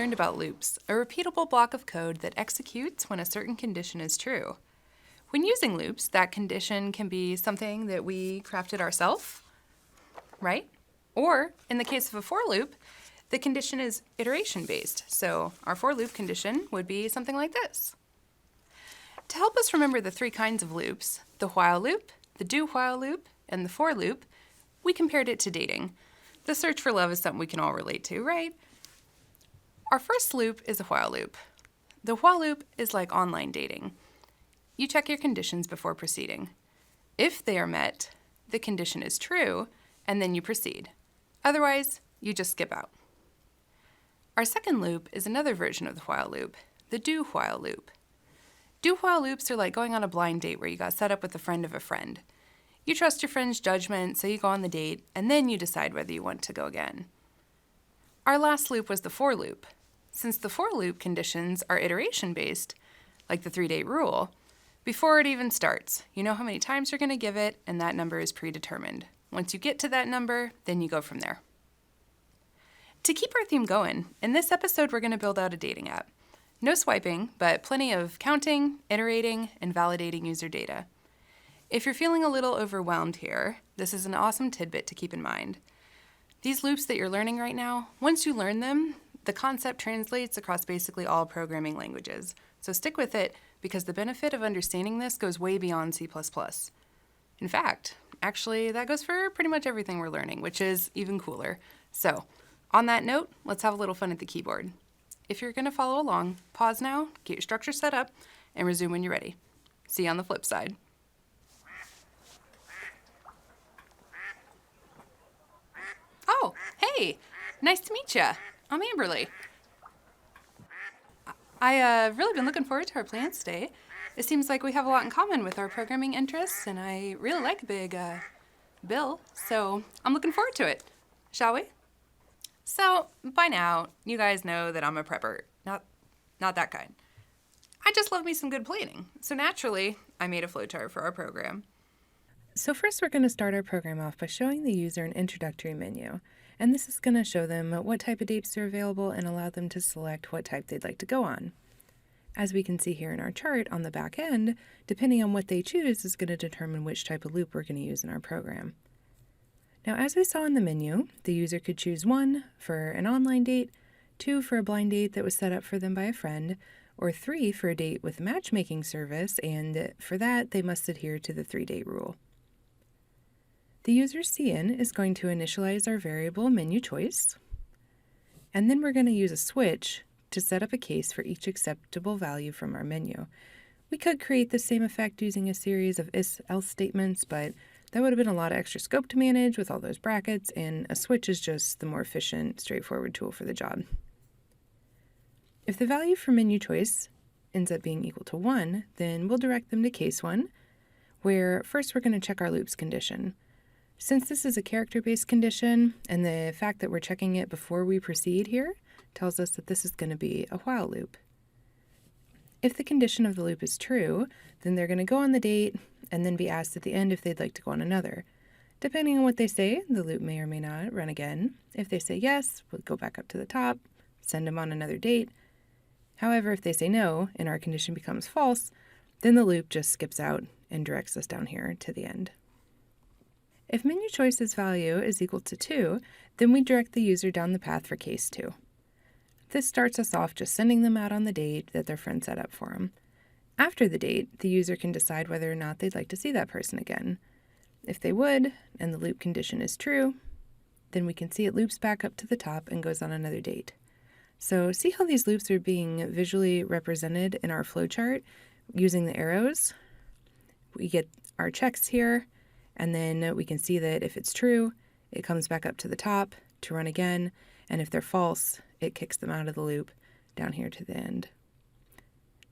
learned about loops, a repeatable block of code that executes when a certain condition is true. When using loops, that condition can be something that we crafted ourselves, right? Or, in the case of a for loop, the condition is iteration-based, so our for loop condition would be something like this. To help us remember the three kinds of loops, the while loop, the do while loop, and the for loop, we compared it to dating. The search for love is something we can all relate to, right? Our first loop is a while loop. The while loop is like online dating. You check your conditions before proceeding. If they are met, the condition is true, and then you proceed. Otherwise, you just skip out. Our second loop is another version of the while loop, the do while loop. Do while loops are like going on a blind date where you got set up with a friend of a friend. You trust your friend's judgment, so you go on the date, and then you decide whether you want to go again. Our last loop was the for loop. Since the for loop conditions are iteration-based, like the 3-date rule, before it even starts, you know how many times you're going to give it, and that number is predetermined. Once you get to that number, then you go from there. To keep our theme going, in this episode we're going to build out a dating app. No swiping, but plenty of counting, iterating, and validating user data. If you're feeling a little overwhelmed here, this is an awesome tidbit to keep in mind. These loops that you're learning right now, once you learn them, the concept translates across basically all programming languages. So stick with it, because the benefit of understanding this goes way beyond C++. In fact, actually, that goes for pretty much everything we're learning, which is even cooler. So, on that note, let's have a little fun at the keyboard. If you're going to follow along, pause now, get your structure set up, and resume when you're ready. See you on the flip side. Oh, hey, nice to meet ya. I'm Amberly. I've really been looking forward to our plans today. It seems like we have a lot in common with our programming interests, and I really like a big bill, so I'm looking forward to it. Shall we? So, by now, you guys know that I'm a prepper. Not that kind. I just love me some good planning. So naturally, I made a flowchart for our program. So first we're going to start our program off by showing the user an introductory menu. And this is going to show them what type of dates are available and allow them to select what type they'd like to go on. As we can see here in our chart on the back end, depending on what they choose is going to determine which type of loop we're going to use in our program. Now, as we saw in the menu, the user could choose 1 for an online date, 2 for a blind date that was set up for them by a friend, or 3 for a date with a matchmaking service, and for that, they must adhere to the 3-date rule. The user CN is going to initialize our variable menu choice, and then we're going to use a switch to set up a case for each acceptable value from our menu. We could create the same effect using a series of if-else statements, but that would have been a lot of extra scope to manage with all those brackets, and a switch is just the more efficient, straightforward tool for the job. If the value for menu choice ends up being equal to 1, then we'll direct them to case 1, where first we're going to check our loops condition. Since this is a character-based condition, and the fact that we're checking it before we proceed here tells us that this is going to be a while loop. If the condition of the loop is true, then they're going to go on the date and then be asked at the end if they'd like to go on another. Depending on what they say, the loop may or may not run again. If they say yes, we'll go back up to the top, send them on another date. However, if they say no and our condition becomes false, then the loop just skips out and directs us down here to the end. If menu choice's value is equal to 2, then we direct the user down the path for case 2. This starts us off just sending them out on the date that their friend set up for them. After the date, the user can decide whether or not they'd like to see that person again. If they would, and the loop condition is true, then we can see it loops back up to the top and goes on another date. So see how these loops are being visually represented in our flowchart using the arrows? We get our checks here, and then we can see that if it's true, it comes back up to the top to run again, and if they're false, it kicks them out of the loop down here to the end.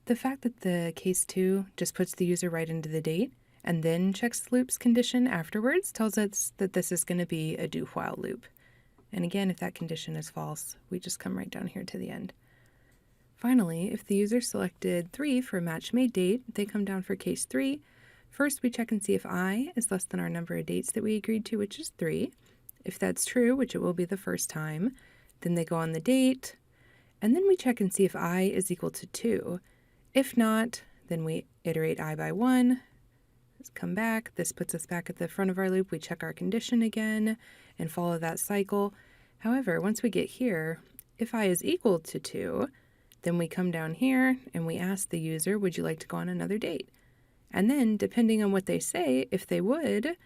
The fact that the case 2 just puts the user right into the date and then checks the loop's condition afterwards tells us that this is going to be a do-while loop. And again, if that condition is false, we just come right down here to the end. Finally, if the user selected 3 for a match-made date, they come down for case 3. First, we check and see if I is less than our number of dates that we agreed to, which is 3. If that's true, which it will be the first time, then they go on the date, And then we check and see if I is equal to 2. If not, then we iterate I by 1. Let's come back. This puts us back at the front of our loop. We check our condition again and follow that cycle. However, once we get here, if I is equal to 2, then we come down here and we ask the user, would you like to go on another date? And then, depending on what they say, if they would,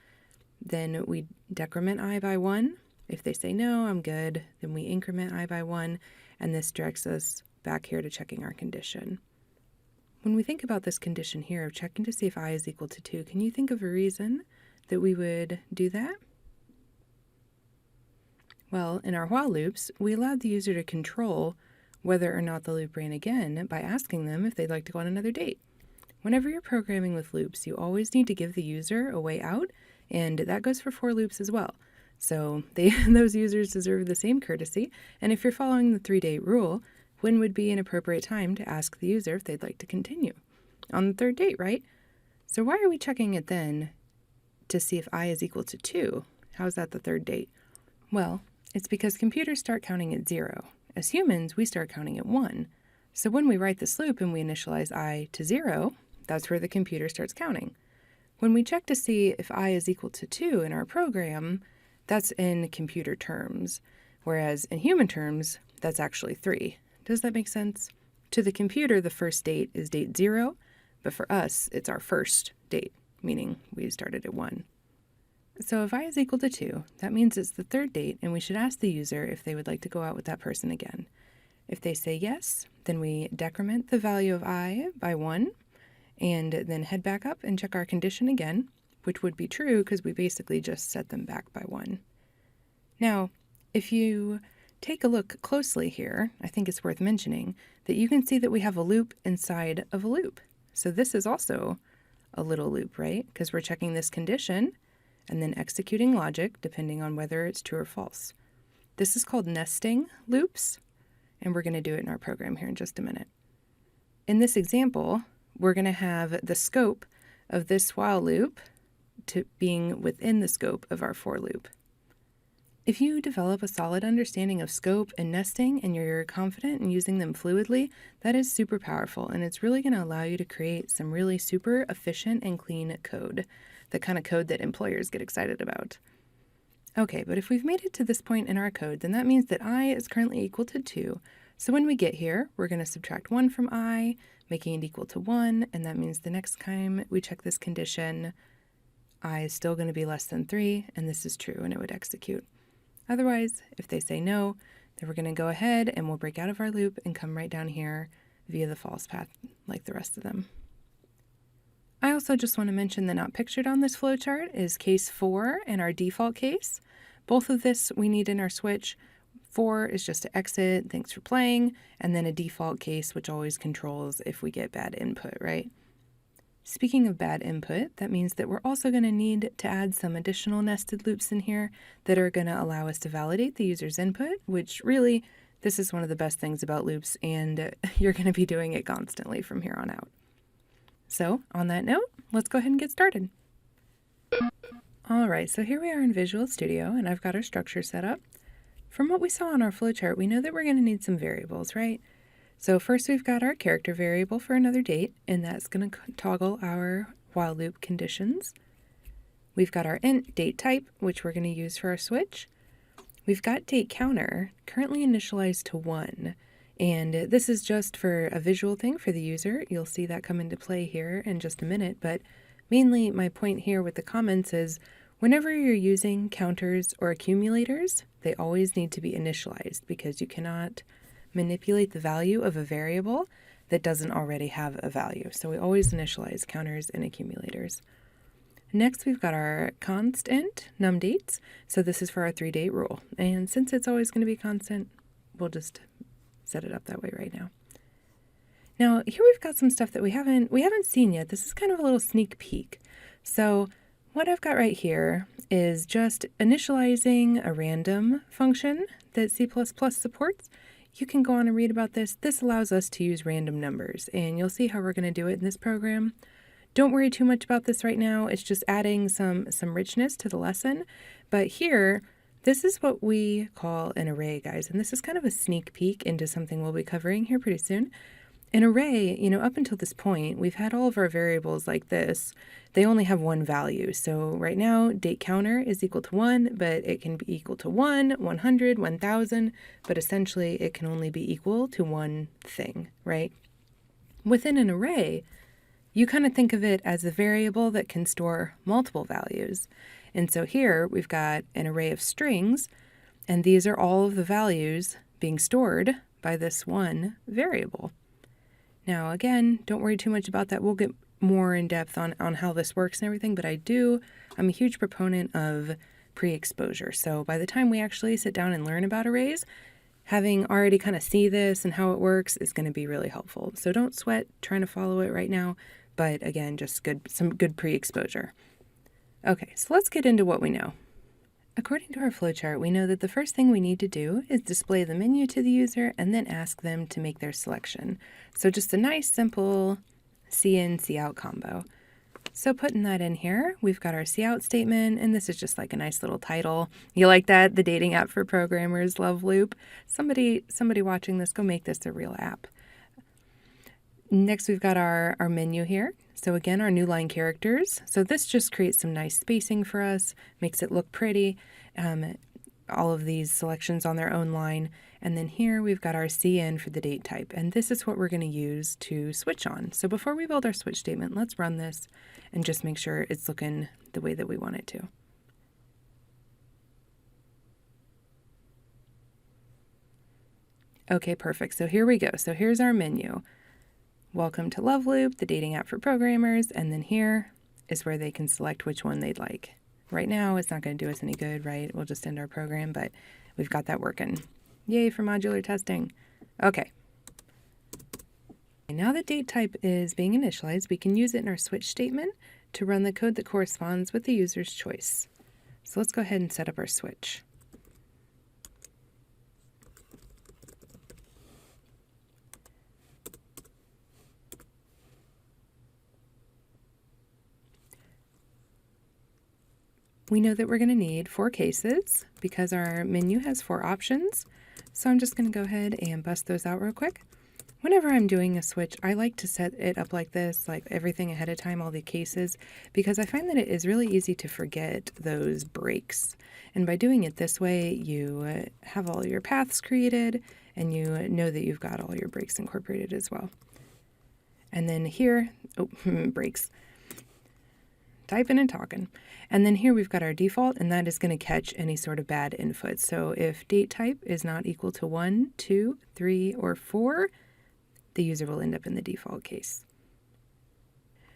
then we decrement I by 1. If they say no, I'm good, then we increment I by 1, and this directs us back here to checking our condition. When we think about this condition here of checking to see if I is equal to 2, can you think of a reason that we would do that? Well, in our while loops, we allowed the user to control whether or not the loop ran again by asking them if they'd like to go on another date. Whenever you're programming with loops, you always need to give the user a way out, and that goes for for loops as well. So those users deserve the same courtesy, and if you're following the 3-date rule, when would be an appropriate time to ask the user if they'd like to continue? On the third date, right? So why are we checking it then to see if I is equal to 2? How's that the third date? Well, it's because computers start counting at 0. As humans, we start counting at 1. So when we write this loop and we initialize I to 0, that's where the computer starts counting. When we check to see if I is equal to 2 in our program, that's in computer terms, whereas in human terms, that's actually 3. Does that make sense? To the computer, the first date is date 0, but for us, it's our first date, meaning we started at 1. So if I is equal to 2, that means it's the third date, and we should ask the user if they would like to go out with that person again. If they say yes, then we decrement the value of I by 1, and then head back up and check our condition again, which would be true because we basically just set them back by 1. Now, if you take a look closely here, I think it's worth mentioning that you can see that we have a loop inside of a loop. So this is also a little loop, right? Because we're checking this condition and then executing logic depending on whether it's true or false. This is called nesting loops, and we're going to do it in our program here in just a minute. In this example, we're going to have the scope of this while loop to being within the scope of our for loop. If you develop a solid understanding of scope and nesting and you're confident in using them fluidly, that is super powerful, and it's really going to allow you to create some really super efficient and clean code, the kind of code that employers get excited about. Okay, but if we've made it to this point in our code, then that means that I is currently equal to 2. So when we get here, we're going to subtract 1 from I, making it equal to 1, and that means the next time we check this condition, I is still going to be less than 3, and this is true, and it would execute. Otherwise, if they say no, then we're going to go ahead and we'll break out of our loop and come right down here via the false path like the rest of them. I also just want to mention that not pictured on this flowchart is case 4 and our default case. Both of this we need in our switch. 4 is just to exit, thanks for playing, and then a default case which always controls if we get bad input, right? Speaking of bad input, that means that we're also going to need to add some additional nested loops in here that are going to allow us to validate the user's input, which really, this is one of the best things about loops, and you're going to be doing it constantly from here on out. So, on that note, let's go ahead and get started. All right, so here we are in Visual Studio, and I've got our structure set up. From what we saw on our flowchart, we know that we're going to need some variables, right? So first we've got our character variable for another date, and that's going to toggle our while loop conditions. We've got our int date type, which we're going to use for our switch. We've got date counter, currently initialized to 1, and this is just for a visual thing for the user. You'll see that come into play here in just a minute, but mainly my point here with the comments is whenever you're using counters or accumulators, they always need to be initialized because you cannot manipulate the value of a variable that doesn't already have a value. So we always initialize counters and accumulators. Next, we've got our const int numDates. So this is for our 3-date rule. And since it's always going to be constant, we'll just set it up that way right now. Now, here we've got some stuff that we haven't seen yet. This is kind of a little sneak peek. So what I've got right here is just initializing a random function that C++ supports. You can go on and read about this. This allows us to use random numbers, and you'll see how we're going to do it in this program. Don't worry too much about this right now. It's just adding some richness to the lesson. But here, This is what we call an array, guys, and this is kind of a sneak peek into something we'll be covering here pretty soon. An array, up until this point, we've had all of our variables like this. They only have one value. So right now, date counter is equal to 1, but it can be equal to 1, 100, 1,000, but essentially it can only be equal to one thing, right? Within an array, you kind of think of it as a variable that can store multiple values. And so here we've got an array of strings, and these are all of the values being stored by this one variable. Now, again, don't worry too much about that. We'll get more in depth on how this works and everything, but I'm a huge proponent of pre-exposure. So by the time we actually sit down and learn about arrays, having already kind of see this and how it works is going to be really helpful. So don't sweat trying to follow it right now, but again, just some good pre-exposure. Okay, so let's get into what we know. According to our flowchart, we know that the first thing we need to do is display the menu to the user and then ask them to make their selection. So just a nice, simple see in, see out combo. So putting that in here, we've got our see out statement, and this is just like a nice little title. You like that? The dating app for programmers, Love Loop. Somebody watching this, go make this a real app. Next, we've got our menu here. So again, our new line characters. So this just creates some nice spacing for us, makes it look pretty. All of these selections on their own line. And then here we've got our CN for the date type. And this is what we're going to use to switch on. So before we build our switch statement, let's run this and just make sure it's looking the way that we want it to. Okay, perfect. So here we go. So here's our menu. Welcome to Love Loop, the dating app for programmers, and then here is where they can select which one they'd like. Right now, it's not going to do us any good, right? We'll just end our program, but we've got that working. Yay for modular testing. Okay. Now that date type is being initialized, we can use it in our switch statement to run the code that corresponds with the user's choice. So let's go ahead and set up our switch. We know that we're going to need 4 cases because our menu has 4 options. So I'm just going to go ahead and bust those out real quick. Whenever I'm doing a switch, I like to set it up like this, like everything ahead of time, all the cases, because I find that it is really easy to forget those breaks. And by doing it this way, you have all your paths created and you know that you've got all your breaks incorporated as well. And then here, breaks. Typing and talking. And then here we've got our default, and that is going to catch any sort of bad input. So if date type is not equal to 1, 2, 3, or 4, the user will end up in the default case.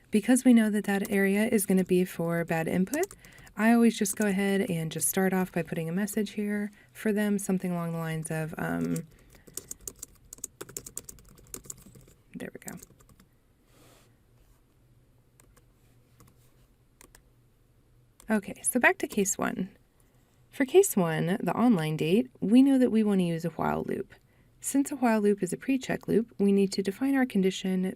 Because we know that that area is going to be for bad input, I always just go ahead and just start off by putting a message here for them, something along the lines of, there we go. Okay, so back to case 1. For case 1, the online date, we know that we want to use a while loop. Since a while loop is a pre-check loop, we need to define our condition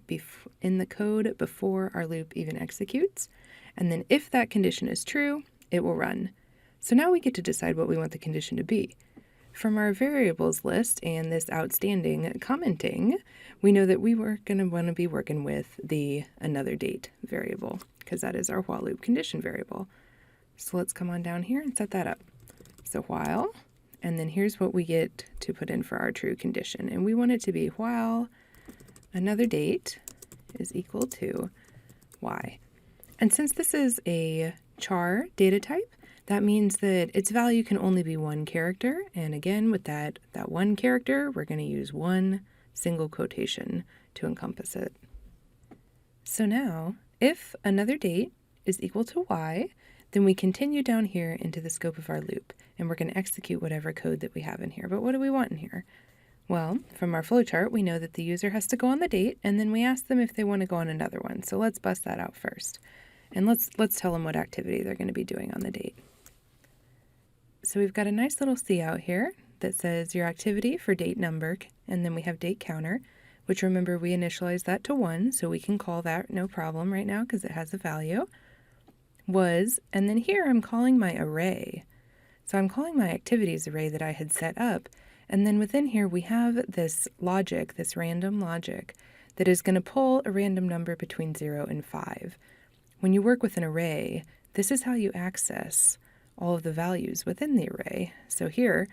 in the code before our loop even executes. And then if that condition is true, it will run. So now we get to decide what we want the condition to be. From our variables list and this outstanding commenting, we know that we were going to want to be working with the another date variable because that is our while loop condition variable. So let's come on down here and set that up. So while, and then here's what we get to put in for our true condition. And we want it to be while another date is equal to y. And since this is a char data type, that means that its value can only be one character. And again, with that one character, we're going to use one single quotation to encompass it. So now, if another date is equal to y, then we continue down here into the scope of our loop, and we're going to execute whatever code that we have in here. But what do we want in here? Well, from our flowchart, we know that the user has to go on the date, and then we ask them if they want to go on another one. So let's bust that out first. And let's tell them what activity they're going to be doing on the date. So we've got a nice little C out here that says your activity for date number, and then we have date counter, which remember we initialized that to 1, so we can call that no problem right now because it has a value. Was, and then here I'm calling my array. So I'm calling my activities array that I had set up, and then within here we have this logic, this random logic, that is going to pull a random number between 0 and 5. When you work with an array, this is how you access all of the values within the array. So here,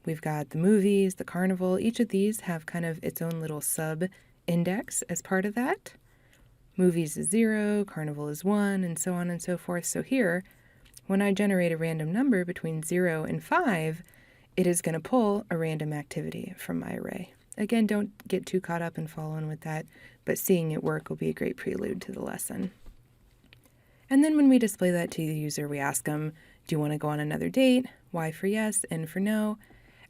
we've got the movies, the carnival. Each of these have kind of its own little sub-index as part of that. Movies is 0, carnival is 1, and so on and so forth. So here, when I generate a random number between 0 and 5, it is going to pull a random activity from my array. Again, don't get too caught up in following with that, but seeing it work will be a great prelude to the lesson. And then when we display that to the user, we ask them, do you want to go on another date? Y for yes, N for no.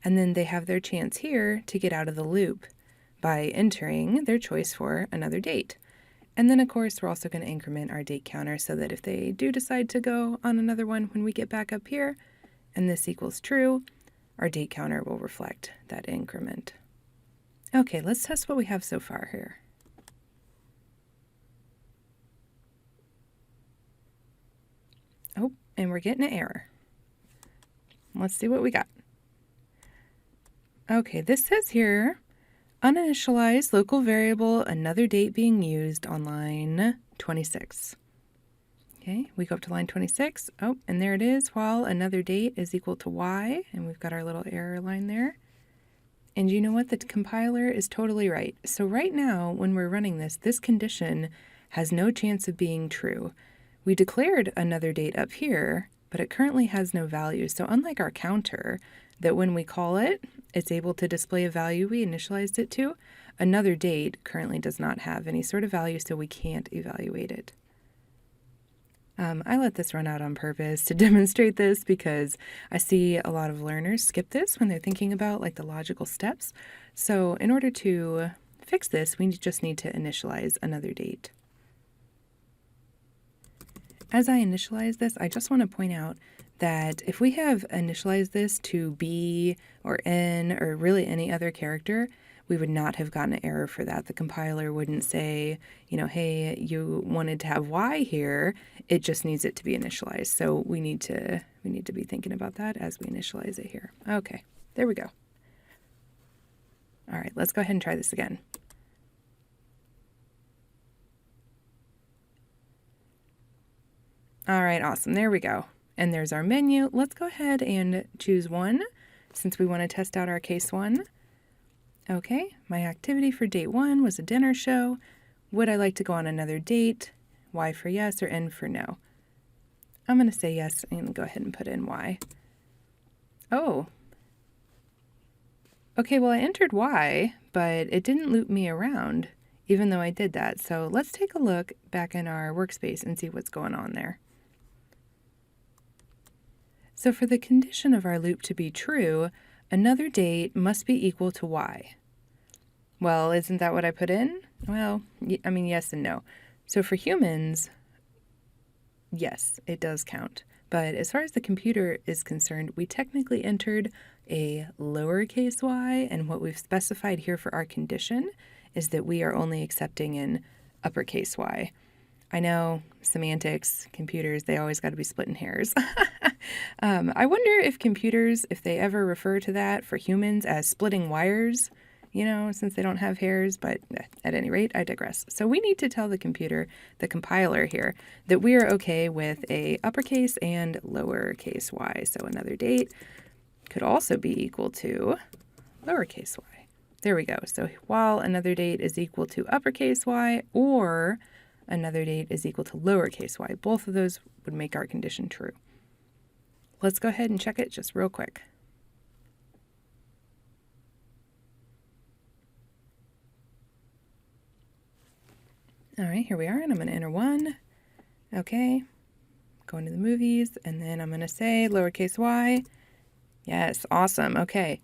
And then they have their chance here to get out of the loop by entering their choice for another date. And then, of course, we're also going to increment our date counter so that if they do decide to go on another one when we get back up here, and this equals true, our date counter will reflect that increment. Okay, let's test what we have so far here. Oh, and we're getting an error. Let's see what we got. Okay, this says here, uninitialized local variable, another date being used on line 26. Okay, we go up to line 26. Oh, and there it is, while another date is equal to y, and we've got our little error line there. And you know what? The compiler is totally right. So right now, when we're running this, this condition has no chance of being true. We declared another date up here, but it currently has no value. So unlike our counter, that when we call it, it's able to display a value we initialized it to, another date currently does not have any sort of value, so we can't evaluate it. I let this run out on purpose to demonstrate this because I see a lot of learners skip this when they're thinking about like the logical steps. So in order to fix this, we just need to initialize another date. As I initialize this, I just want to point out that if we have initialized this to B or N or really any other character, we would not have gotten an error for that. The compiler wouldn't say, you know, hey, you wanted to have Y here. It just needs it to be initialized. So we need to be thinking about that as we initialize it here. Okay, there we go. All right, let's go ahead and try this again. All right, awesome. There we go. And there's our menu. Let's go ahead and choose one since we want to test out our case one. Okay, my activity for date 1 was a dinner show. Would I like to go on another date? Y for yes or N for no? I'm going to say yes and go ahead and put in Y. Oh. Okay, well I entered Y, but it didn't loop me around even though I did that. So let's take a look back in our workspace and see what's going on there. So for the condition of our loop to be true, another date must be equal to Y. Well, isn't that what I put in? Well, I mean, yes and no. So for humans, yes, it does count. But as far as the computer is concerned, we technically entered a lowercase y, and what we've specified here for our condition is that we are only accepting an uppercase y. I know, semantics, computers, they always got to be splitting hairs. I wonder if computers, if they ever refer to that for humans as splitting wires, you know, since they don't have hairs, but at any rate, I digress. So we need to tell the computer, the compiler here, that we are okay with a uppercase and lowercase y. So another date could also be equal to lowercase y. There we go. So while another date is equal to uppercase y or another date is equal to lowercase y, both of those would make our condition true. Let's go ahead and check it just real quick. All right, here we are, and I'm going to enter 1. Okay, going to the movies, and then I'm going to say lowercase y. Yes, awesome. Okay,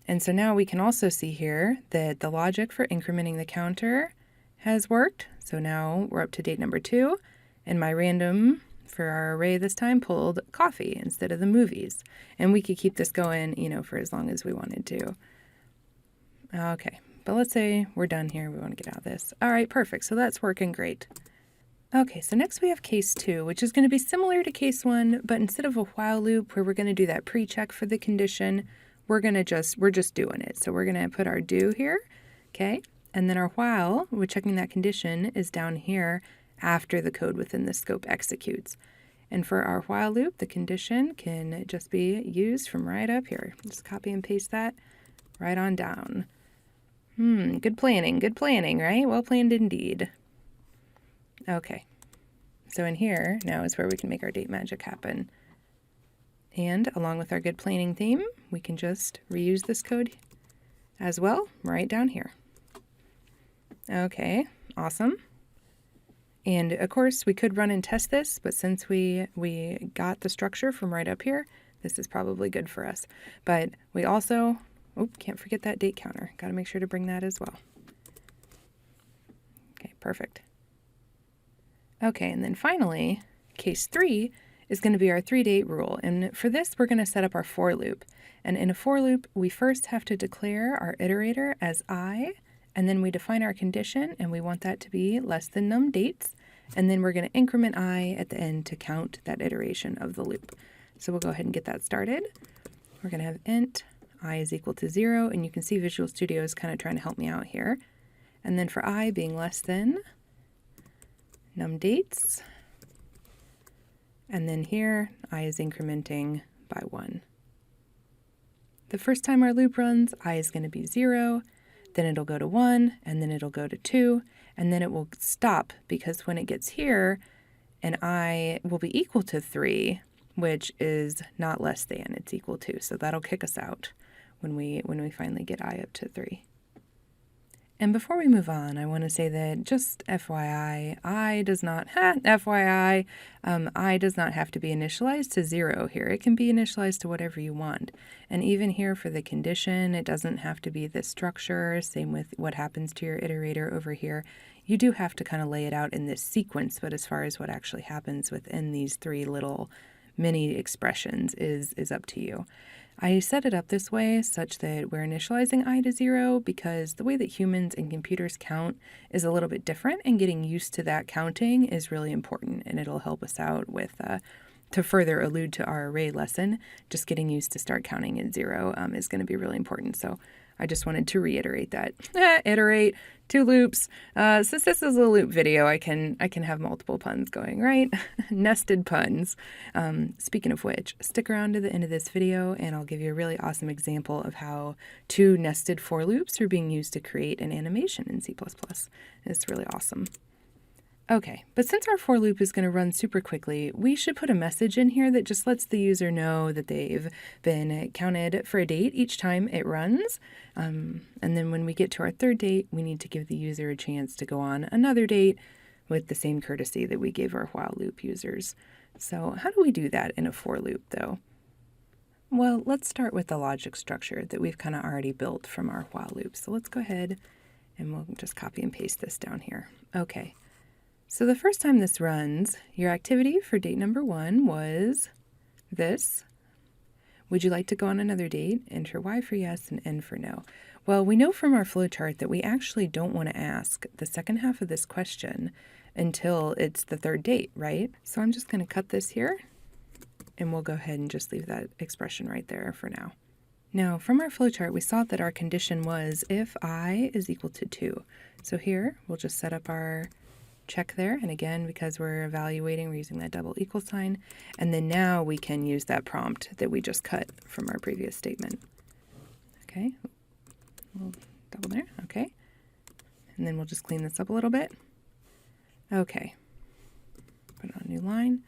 and so now we can also see here that the logic for incrementing the counter has worked. So now we're up to date number 2, and my random for our array this time pulled coffee instead of the movies. And we could keep this going, you know, for as long as we wanted to. Okay, but let's say we're done here. We want to get out of this. All right, perfect. So that's working great. Okay, so next we have case 2, which is going to be similar to case 1, but instead of a while loop where we're going to do that pre-check for the condition, we're just doing it. So we're going to put our do here, okay? And then our while, we're checking that condition, is down here after the code within the scope executes. And for our while loop, the condition can just be used from right up here. Just copy and paste that right on down. Good planning, right? Well planned indeed. Okay, so in here now is where we can make our date magic happen. And along with our good planning theme, we can just reuse this code as well right down here. Okay, awesome. And of course we could run and test this, but since we got the structure from right up here, this is probably good for us. But we also, can't forget that date counter. Got to make sure to bring that as well. Okay, perfect. Okay, and then finally, case 3 is going to be our 3-date rule. And for this, we're going to set up our for loop. And in a for loop, we first have to declare our iterator as I, and then we define our condition, and we want that to be less than num dates. And then we're going to increment I at the end to count that iteration of the loop. So we'll go ahead and get that started. We're going to have int I is equal to 0, and you can see Visual Studio is kind of trying to help me out here. And then for I being less than num dates, and then here I is incrementing by 1. The first time our loop runs, I is going to be 0, then it'll go to 1, and then it'll go to 2, and then it will stop because when it gets here, and I will be equal to 3, which is not less than, it's equal to, so that'll kick us out when we finally get I up to 3. And before we move on, I want to say that just FYI, I does not have to be initialized to 0 here. It can be initialized to whatever you want. And even here for the condition, it doesn't have to be this structure. Same with what happens to your iterator over here. You do have to kind of lay it out in this sequence, but as far as what actually happens within these 3 little mini expressions is up to you. I set it up this way such that we're initializing I to 0 because the way that humans and computers count is a little bit different, and getting used to that counting is really important, and it'll help us out with, to further allude to our array lesson, just getting used to start counting at 0 is going to be really important. So I just wanted to reiterate that. Iterate, 2 loops. Since this is a loop video, I can have multiple puns going, right? Nested puns. Speaking of which, stick around to the end of this video and I'll give you a really awesome example of how 2 nested for loops are being used to create an animation in C++. It's really awesome. Okay, but since our for loop is going to run super quickly, we should put a message in here that just lets the user know that they've been counted for a date each time it runs. And then when we get to our 3rd date, we need to give the user a chance to go on another date with the same courtesy that we gave our while loop users. So how do we do that in a for loop, though? Well, let's start with the logic structure that we've kind of already built from our while loop. So let's go ahead and we'll just copy and paste this down here. Okay. So the first time this runs, your activity for date number 1 was this. Would you like to go on another date? Enter Y for yes and N for no. Well, we know from our flowchart that we actually don't want to ask the second half of this question until it's the 3rd date, right? So I'm just going to cut this here, and we'll go ahead and just leave that expression right there for now. Now, from our flowchart, we saw that our condition was if I is equal to 2. So here, we'll just set up our check there, and again, because we're evaluating, we're using that double equal sign, and then now we can use that prompt that we just cut from our previous statement. Okay, we'll double there, okay, and then we'll just clean this up a little bit. Okay, put on a new line.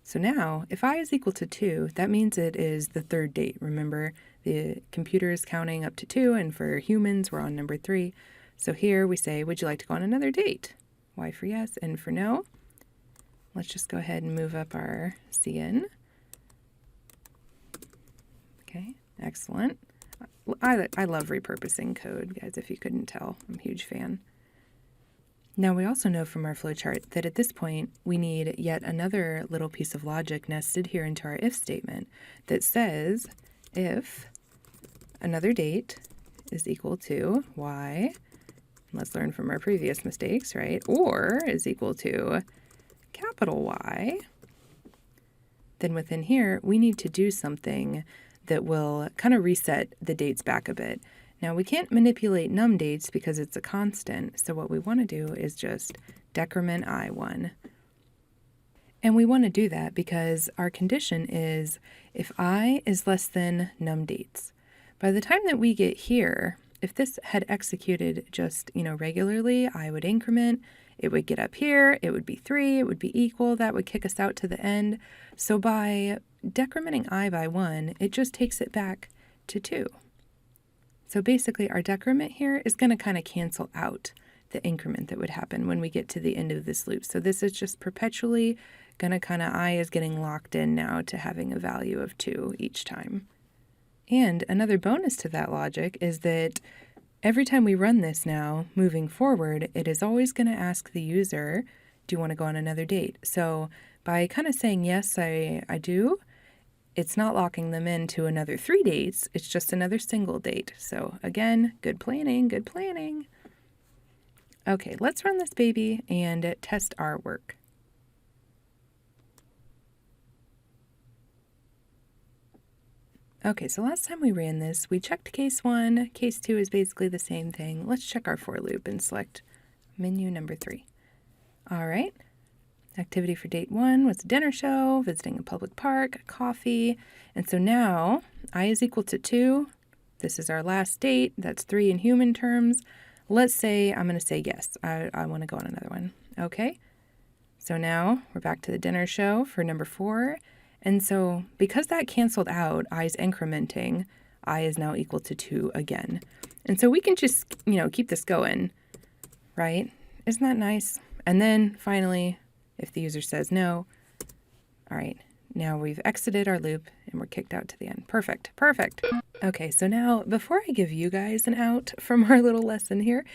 So now, if I is equal to 2, that means it is the 3rd date. Remember, the computer is counting up to 2, and for humans, we're on number 3. So here we say, would you like to go on another date? Y for yes, N for no. Let's just go ahead and move up our CN. Okay, excellent. I love repurposing code, guys, if you couldn't tell. I'm a huge fan. Now we also know from our flowchart that at this point we need yet another little piece of logic nested here into our if statement that says if another date is equal to Y, let's learn from our previous mistakes, right? Or is equal to capital Y, then within here, we need to do something that will kind of reset the dates back a bit. Now, we can't manipulate num dates because it's a constant, so what we want to do is just decrement I1. And we want to do that because our condition is if I is less than num dates. By the time that we get here, if this had executed just, regularly, I would increment, it would get up here, it would be 3, it would be equal, that would kick us out to the end. So by decrementing I by 1, it just takes it back to 2. So basically our decrement here is going to kind of cancel out the increment that would happen when we get to the end of this loop. So this is just perpetually going to I is getting locked in now to having a value of 2 each time. And another bonus to that logic is that every time we run this now, moving forward, it is always going to ask the user, do you want to go on another date? So by kind of saying, yes, I do, it's not locking them into another 3 dates. It's just another single date. So again, good planning, good planning. Okay, let's run this baby and test our work. Okay, so last time we ran this, we checked case 1. Case 2 is basically the same thing. Let's check our for loop and select menu number 3. All right. Activity for date 1 was a dinner show, visiting a public park, coffee. And so now I is equal to 2. This is our last date. That's 3 in human terms. Let's say I'm going to say yes. I want to go on another one. Okay. So now we're back to the dinner show for number 4. And so because that canceled out, I is incrementing, I is now equal to 2 again. And so we can just, keep this going, right? Isn't that nice? And then finally, if the user says no, all right, now we've exited our loop and we're kicked out to the end. Perfect, perfect. Okay, so now before I give you guys an out from our little lesson here,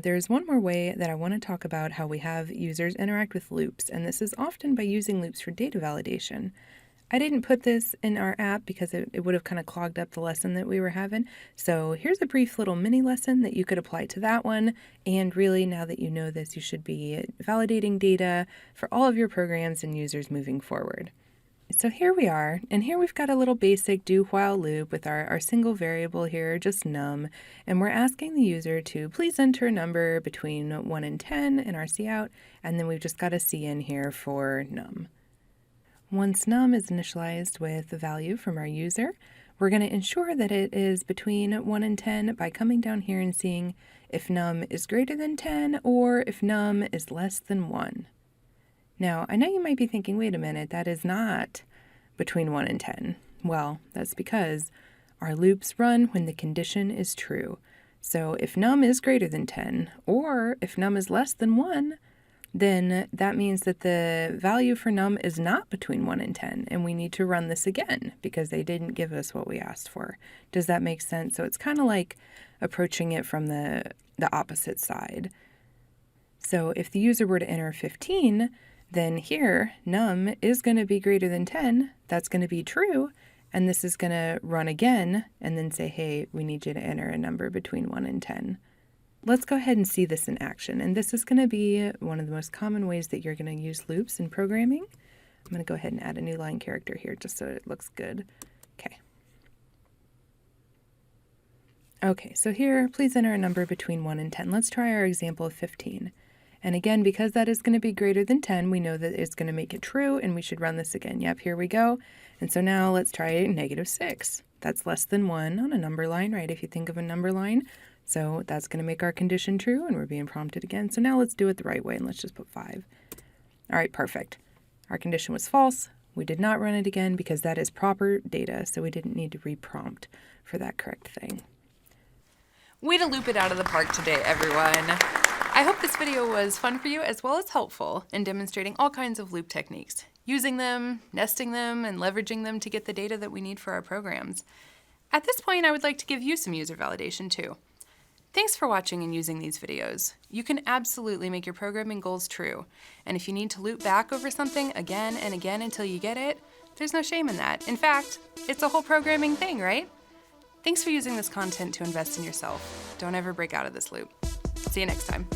there's one more way that I want to talk about how we have users interact with loops. And this is often by using loops for data validation. I didn't put this in our app because it would have kind of clogged up the lesson that we were having. So here's a brief little mini lesson that you could apply to that one. And really, now that you know this, you should be validating data for all of your programs and users moving forward. So here we are, and here we've got a little basic do-while loop with our single variable here, just num, and we're asking the user to please enter a number between 1 and 10 in our cout, and then we've just got a cin here for num. Once num is initialized with the value from our user, we're going to ensure that it is between 1 and 10 by coming down here and seeing if num is greater than 10 or if num is less than 1. Now, I know you might be thinking, wait a minute, that is not between 1 and 10. Well, that's because our loops run when the condition is true. So if num is greater than 10 or if num is less than 1, then that means that the value for num is not between 1 and 10, and we need to run this again because they didn't give us what we asked for. Does that make sense? So it's kind of like approaching it from the opposite side. So if the user were to enter 15, then here num is going to be greater than 10. That's going to be true, and this is going to run again and then say, hey, we need you to enter a number between 1 and 10. Let's go ahead and see this in action. And this is going to be one of the most common ways that you're going to use loops in programming. I'm going to go ahead and add a new line character here just so it looks good. Okay, so here, please enter a number between 1 and 10. Let's try our example of 15. And again, because that is going to be greater than 10, we know that it's going to make it true, and we should run this again. Yep, here we go. And so now let's try -6. That's less than 1 on a number line, right? If you think of a number line. So that's going to make our condition true, and we're being prompted again. So now let's do it the right way, and let's just put 5. All right, perfect. Our condition was false. We did not run it again because that is proper data, so we didn't need to reprompt for that correct thing. Way to loop it out of the park today, everyone. I hope this video was fun for you as well as helpful in demonstrating all kinds of loop techniques, using them, nesting them, and leveraging them to get the data that we need for our programs. At this point, I would like to give you some user validation too. Thanks for watching and using these videos. You can absolutely make your programming goals true, and if you need to loop back over something again and again until you get it, there's no shame in that. In fact, it's a whole programming thing, right? Thanks for using this content to invest in yourself. Don't ever break out of this loop. See you next time.